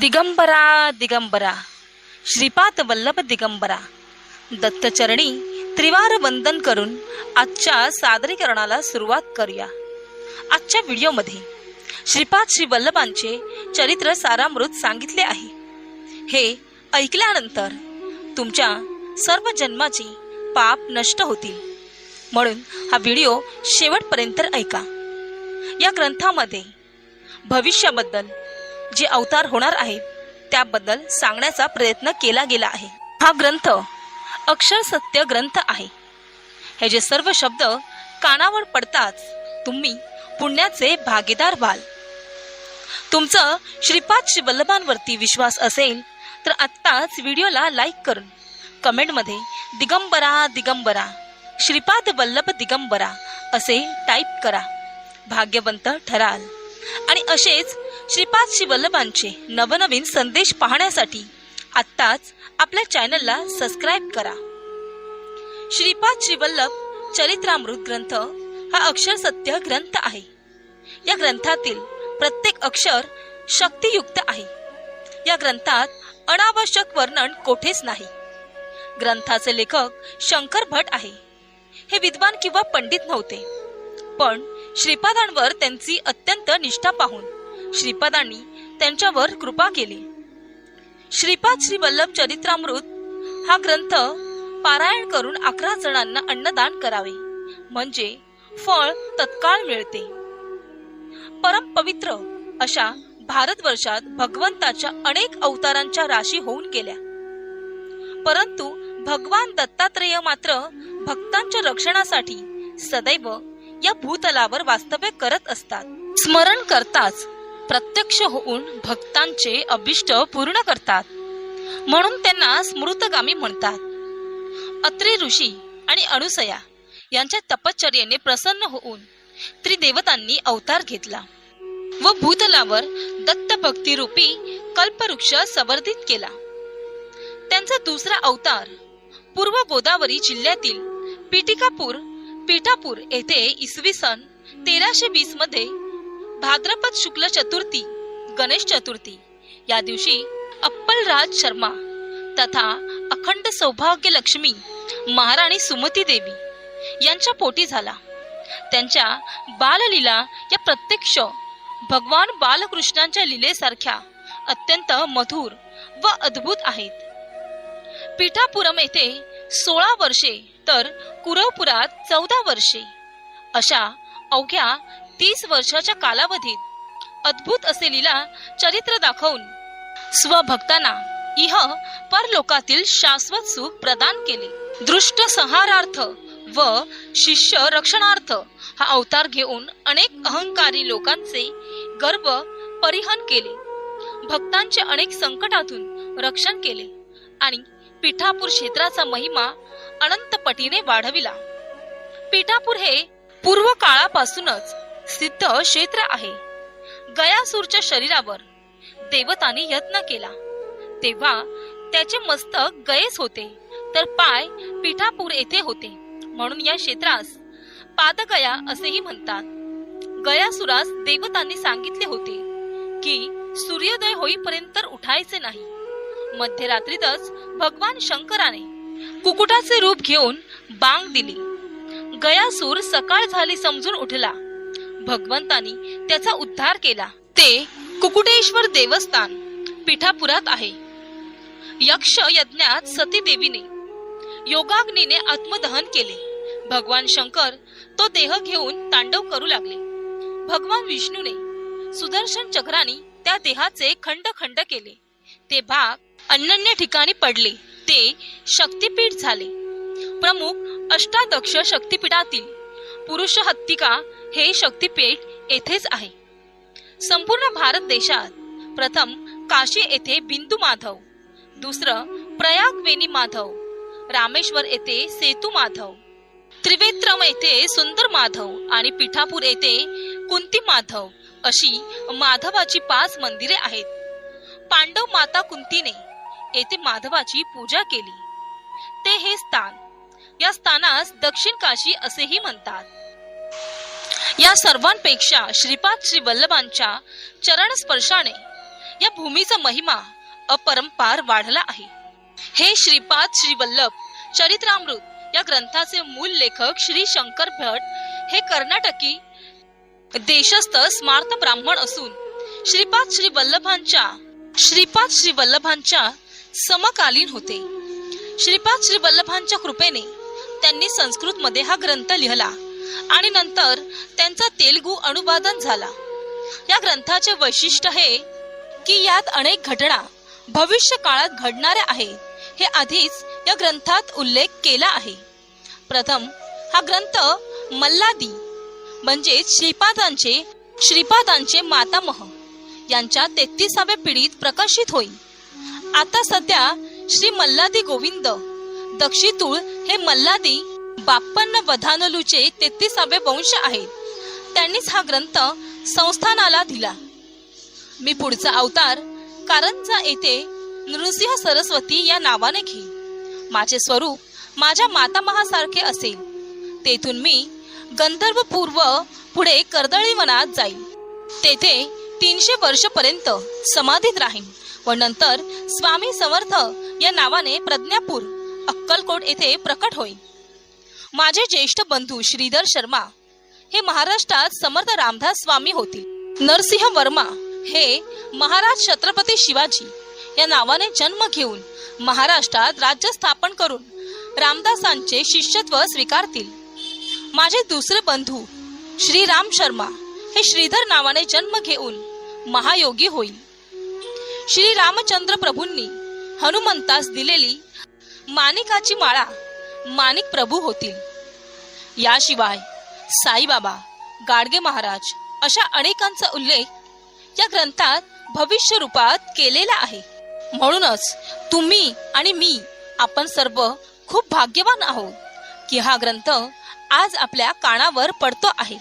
दिगंबरा दिगंबरा श्रीपाद वल्लभ दिगंबरा दत्तचरणी त्रिवार वंदन करून आजच्या सादरीकरणाला सुरुवात करूया। आजच्या व्हिडिओमध्ये श्रीपाद श्री वल्लभांचे चरित्र सारामृत सांगितले आहे। हे ऐकल्यानंतर तुमच्या सर्व जन्माचे पाप नष्ट होतील, म्हणून हा व्हिडिओ शेवटपर्यंत ऐका। या ग्रंथामध्ये भविष्याबद्दल जे अवतार होणार आहेत त्याबद्दल सांगण्याचा प्रयत्न केला गेला आहे। हा ग्रंथ अक्षर सत्य ग्रंथ आहे। हे जे सर्व शब्द कानावर पडताच तुम्ही पुण्याचे भागीदार व्हाल। तुमचं श्रीपाद श्री वल्लभांवरती विश्वास असेल तर आत्ताच व्हिडिओला लाईक करून कमेंटमध्ये दिगंबरा दिगंबरा श्रीपाद वल्लभ दिगंबरा असे टाईप करा, भाग्यवंत ठराल। आणि असेच श्रीपाद श्री वल्लभांचे नवनवीन संदेश पाहण्यासाठी आत्ताच आपल्या चॅनलला सबस्क्राइब करा। श्रीपाद श्री वल्लभ चरित्रामृत ग्रंथ हा अक्षर सत्य ग्रंथ आहे। या ग्रंथातील प्रत्येक अक्षर शक्तियुक्त आहे। या ग्रंथात अनावश्यक वर्णन कोठेच नाही। ग्रंथाचे लेखक शंकर भट आहे। हे विद्वान किंवा पंडित नव्हते, पण श्रीपादांवर त्यांची अत्यंत निष्ठा पाहून श्रीपादांनी त्यांच्यावर कृपा केली। श्रीपाद श्री वल्लभ चरित्रामृत हा ग्रंथ पारायण करून 11 जणांना अन्नदान करावे, म्हणजे फळ तत्काळ मिळते। परम पवित्र अशा भारतवर्षात भगवंताच्या अनेक अवतारांच्या राशी होऊन गेल्या, परंतु भगवान दत्तात्रेय मात्र भक्तांच्या रक्षणासाठी सदैव या भूतलावर वास्तव्य करत असतात। स्मरण करताच प्रत्यक्ष होऊन भक्तांचे अभिष्ट पूर्ण करतात, म्हणून त्यांना स्मृतगामी म्हणतात। अत्रि ऋषी आणि अनुसया यांच्या तपश्चर्येने प्रसन्न होऊन त्रिदेवतांनी अवतार घेतला व भूतलावर दत्त भक्ती रूपी कल्पवृक्ष संवर्धित केला। त्यांचा दुसरा अवतार पूर्व गोदावरी जिल्ह्यातील पीठापूर येथे इसवी सन 1320 मध्ये भाद्रपद शुक्ल चतुर्थी गणेश चतुर्थी या दिवशी अप्पलराज शर्मा तथा अखंड सौभाग्य लक्ष्मी महाराणी सुमती देवी यांच्या पोटी झाला। त्यांच्या बाललीला या प्रत्यक्ष भगवान बालकृष्णांच्या लीलेसारख्या अत्यंत मधुर व अद्भुत आहेत। पीठापुरम येथे 16 वर्षे तर कुरवपुरात 14 वर्षे अशा अवघ्या 30 वर्षाच्या कालावधीत अद्भुत असे लीला चरित्र दाखवून स्वभक्तांना इह परलोकातील शाश्वत सुख प्रदान केले। दृष्ट संहारार्थ व शिष्य रक्षणार्थ हा अवतार घेऊन अनेक अहंकारी लोकांचे गर्व परिहन केले, भक्तांचे अनेक संकटातून रक्षण केले आणि पीठापूर क्षेत्राचा महिमा अनंत पटीने वाढविला। पीठापूर हे पूर्व काळापासूनच सिद्ध क्षेत्र आहे। गयासूरच्या शरीरावर देवतांनी यत्न केला तेव्हा त्याचे मस्तक गयेस होते, तर पाय पीठापूर येथे होते, म्हणून या क्षेत्रास पादगया असेही म्हणतात। गयासुरास देवतांनी सांगितले होते की सूर्योदय होईपर्यंत उठायचे नाही। मध्यरात्रीतच भगवान शंकराने कुकुटाचे रूप घेऊन बांग दिली। गयासूर सकाळ झाली समजून उठला। भगवंतानी त्याचा उद्धार केला। ते कुकुटेश्वर देवस्थान पीठापुरात आहे। यक्ष यज्ञात सती देवीने योगाग्नीने आत्मदहन केले। भगवान शंकर तो देह घेऊन तांडव करू लागले। भगवान विष्णूने सुदर्शन चक्राने त्या देहाचे खंड खंड केले। ते भाग अन्य ठिकाणी पडले, ते शक्तिपीठ झाले। प्रमुख अष्टादक्ष शक्तिपीठातील पुरुष हत्तिका हे शक्तिपीठ येथेच आहे। संपूर्ण भारत देशात प्रथम काशी येथे बिंदू माधव, दुसरं प्रयाग वेणी माधव, रामेश्वर येथे सेतू माधव, त्रिवेत्रम येथे सुंदर माधव आणि पीठापूर येथे कुंती माधव अशी माधवाची 5 मंदिरे आहेत। पांडव माता कुंतीने येथे माधवाची पूजा केली, ते हे स्थान। या स्थानास दक्षिण काशी असेही म्हणतात। या सर्वांपेक्षा श्रीपाद श्री वल्लभांच्या चरण स्पर्शाने या भूमीचा महिमा अपरंपार वाढला आहे. हे श्रीपाद श्री वल्लभ चरित्रामृत या ग्रंथाचे मूल लेखक श्री शंकर भट हे कर्नाटकी देशस्थ स्मार्त ब्राह्मण असून श्रीपाद श्री वल्लभांच्या समकालीन होते. श्रीपाद श्री वल्लभांच्या कृपेने त्यांनी संस्कृत मध्ये हा ग्रंथ लिहिला आणि नंतर त्यांचा तेलुगू अनुवादन झाला. या ग्रंथाचे वैशिष्ट्य हे की यात अनेक घटना भविष्य काळात घडणाऱ्या आहेत हे आधीच या ग्रंथात उल्लेख केला आहे. प्रथम हा ग्रंथ मल्लादी म्हणजे श्रीपादांचे मातामह यांच्या 33व्या पिढीत प्रकाशित होईल. आता सध्या श्री मल्लादी गोविंद दक्षितूळ हे मल्लादी बाप्पन्न वधानलूचे 33वे वंश आहेत. त्यांनीच हा ग्रंथ संस्थानाला दिला. मी पुढचा अवतार कारंजा येथे नृसिंह सरस्वती या नावाने घेईन. माझे स्वरूप माझ्या मातामहासारखे असेल. तेथून मी गंधर्व पूर्व पुढे कर्दळीवनात जाईल. तेथे 300 वर्षपर्यंत समाधीत राहीन व नंतर स्वामी समर्थ या नावाने प्रज्ञापूर अक्कलकोट येथे प्रकट होईल. माझे ज्येष्ठ बंधू श्रीधर शर्मा हे महाराष्ट्रात समर्थ रामदास स्वामी होतील. नरसिंह वर्मा हे महाराज छत्रपती शिवाजी या नावाने जन्म घेऊन महाराष्ट्रात राज्य स्थापन करून रामदासांचे शिष्यत्व स्वीकारतील. माझे दुसरे बंधू श्री राम शर्मा हे श्रीधर नावाने जन्म घेऊन महायोगी होईल. श्री रामचंद्र प्रभूंनी हनुमंतास दिलेली माणिकाची माळा माणिक प्रभू होतील. याशिवाय साईबाबा, गाडगे महाराज अशा अनेकांचा उल्लेख या ग्रंथात भविष्य रूपात केलेला आहे. म्हणूनच तुम्ही आणि मी आपण सर्व खूप भाग्यवान आहोत की हा ग्रंथ आज आपल्या कानावर पडतो आहे.